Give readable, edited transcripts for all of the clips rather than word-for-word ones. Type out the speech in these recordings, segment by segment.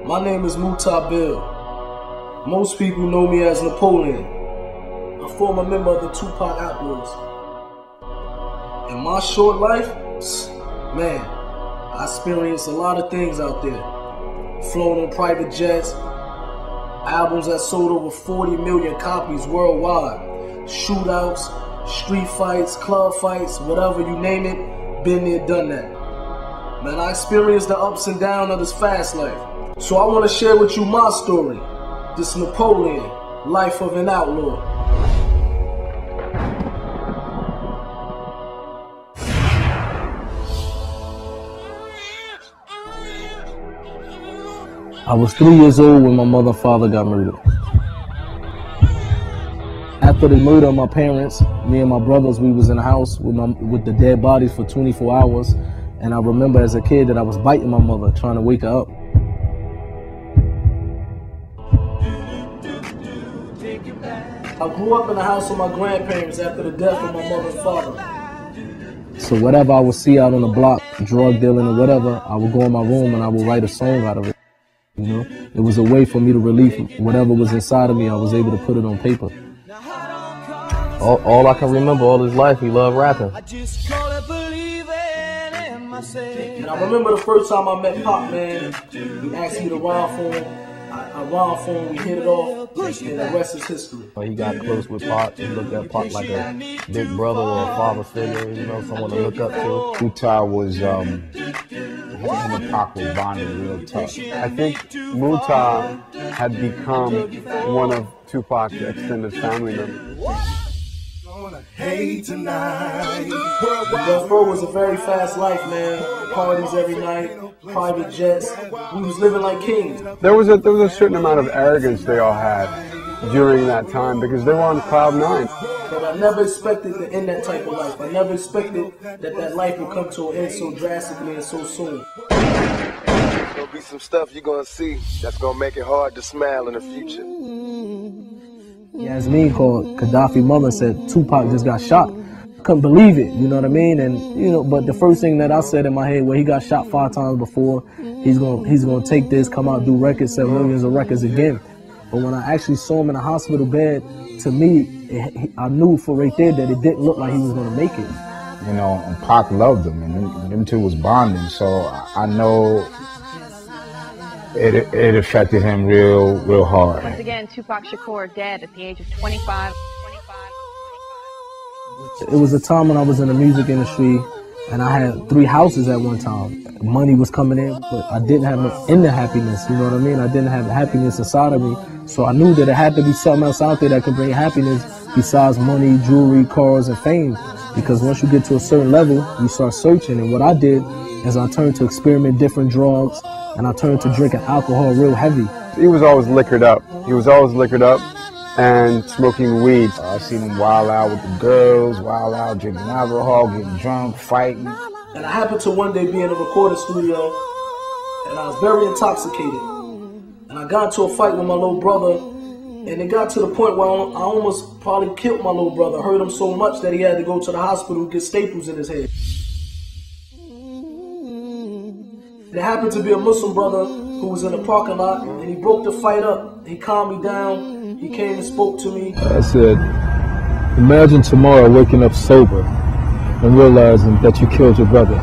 My name is Bill. Most people know me as Napoleon, a former member of the Tupac Outlaws. In my short life, man, I experienced a lot of things out there. Flown on private jets, albums that sold over 40 million copies worldwide, shootouts, street fights, club fights, whatever you name it, been there, done that. Man, I experienced the ups and downs of this fast life. So I want to share with you my story. This Napoleon, life of an outlaw. I was 3 years old when my mother and father got murdered. After they murdered my parents, me and my brothers, we was in the house with the dead bodies for 24 hours. And I remember as a kid that I was biting my mother, trying to wake her up. I grew up in the house with my grandparents after the death of my mother and father. So whatever I would see out on the block, drug dealing or whatever, I would go in my room and I would write a song out of it. You know, it was a way for me to relieve whatever was inside of me. I was able to put it on paper. All I can remember all his life, he loved rapping. And I remember the first time I met Pop, man, he asked me to rhyme for him. I rhymed for him, we hit it off, and the rest is history. He got close with Pop. He looked at Pop like a big brother or a father figure, you know, someone to look up to. Muta was, him and Pac were bonded real tough. I think Muta had become one of Tupac's extended family members. Hey tonight. Death Row was a very fast life, man. Parties every night, private jets. We was living like kings. There was a certain amount of arrogance they all had during that time because they were on cloud nine. But I never expected to end that type of life. I never expected that life would come to an end so drastically and so soon. There's gonna be some stuff you're gonna see that's gonna make it hard to smile in the future. Yasmin called Gaddafi's mother and said Tupac just got shot. I couldn't believe it, you know what I mean? And you know, but the first thing that I said in my head, well, he got shot 5 times before. He's gonna take this, come out, do records, sell millions of records again. But when I actually saw him in a hospital bed, to me, I knew for right there that it didn't look like he was gonna make it. You know, and Pac loved him, and them two was bonding. So I know it affected him real hard. Once again, Tupac Shakur dead at the age of 25. It was a time when I was in the music industry and I had 3 houses at one time. Money was coming in, but I didn't have no inner happiness, you know what I mean? I didn't have happiness inside of me. So I knew that it had to be something else out there that could bring happiness besides money, jewelry, cars, and fame. Because once you get to a certain level, you start searching. And what I did is I turned to experiment different drugs, and I turned to drinking alcohol real heavy. He was always liquored up. He was always liquored up and smoking weed. I seen him wild out with the girls, wild out drinking alcohol, getting drunk, fighting. And I happened to one day be in a recording studio, and I was very intoxicated. And I got into a fight with my little brother, and it got to the point where I almost probably killed my little brother. Hurt him so much that he had to go to the hospital and get staples in his head. There happened to be a Muslim brother who was in the parking lot, and he broke the fight up. He calmed me down. He came and spoke to me. I said, imagine tomorrow waking up sober and realizing that you killed your brother.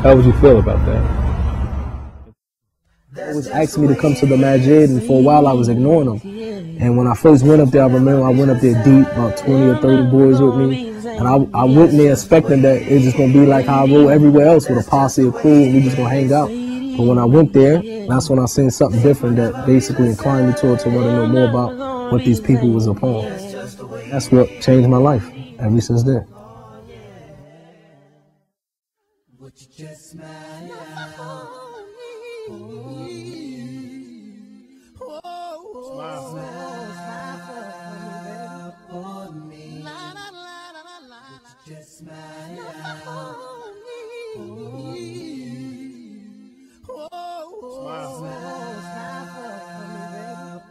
How would you feel about that? He was asking me to come to the masjid, and for a while I was ignoring him. And when I first went up there, I remember I went up there deep, about 20 or 30 boys with me. And I went there expecting that it's just going to be like how I roll everywhere else with a posse, a crew, and we just going to hang out. But when I went there, that's when I seen something different that basically inclined me towards to want to know more about what these people was upon. That's what changed my life ever since then. Just smile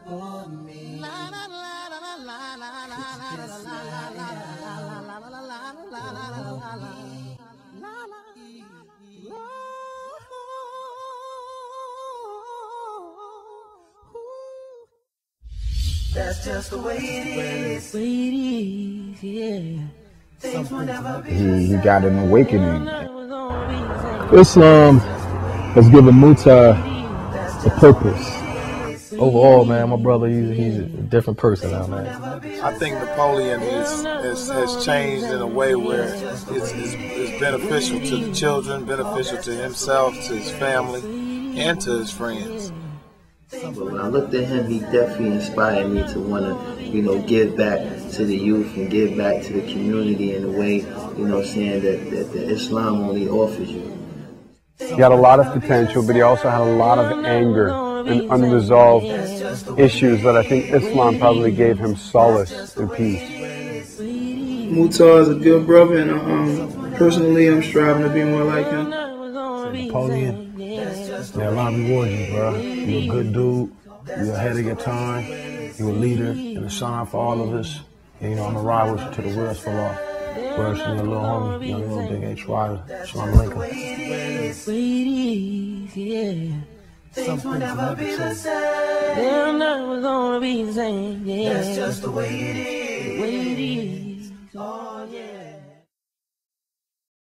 for me. La la la la la la la la la la la la. That's just the way it is. Yeah. Things will never be He got an awakening. Islam has given Muta a purpose. Overall, man, my brother, he's a different person now, man. I think Napoleon has changed in a way where it's beneficial to the children, beneficial to himself, to his family, and to his friends. But when I looked at him, he definitely inspired me to want to, give back to the youth and give back to the community in a way, saying that Islam only offers you. He had a lot of potential, but he also had a lot of anger and unresolved issues that I think Islam probably gave him solace and peace. Muta is a good brother, and personally, I'm striving to be more like him. Napoleon, may Allah reward you, bro. You're a good dude. You're ahead of your time. You're a leader and a sign for all of us. And, on the ride with you to the wheels fall off. Words from your little homie, your little big H. Ryder. Shalom Alaikum. Things will never be the same. They're never gonna be the same. Yeah. That's just the way it is. Oh, yeah.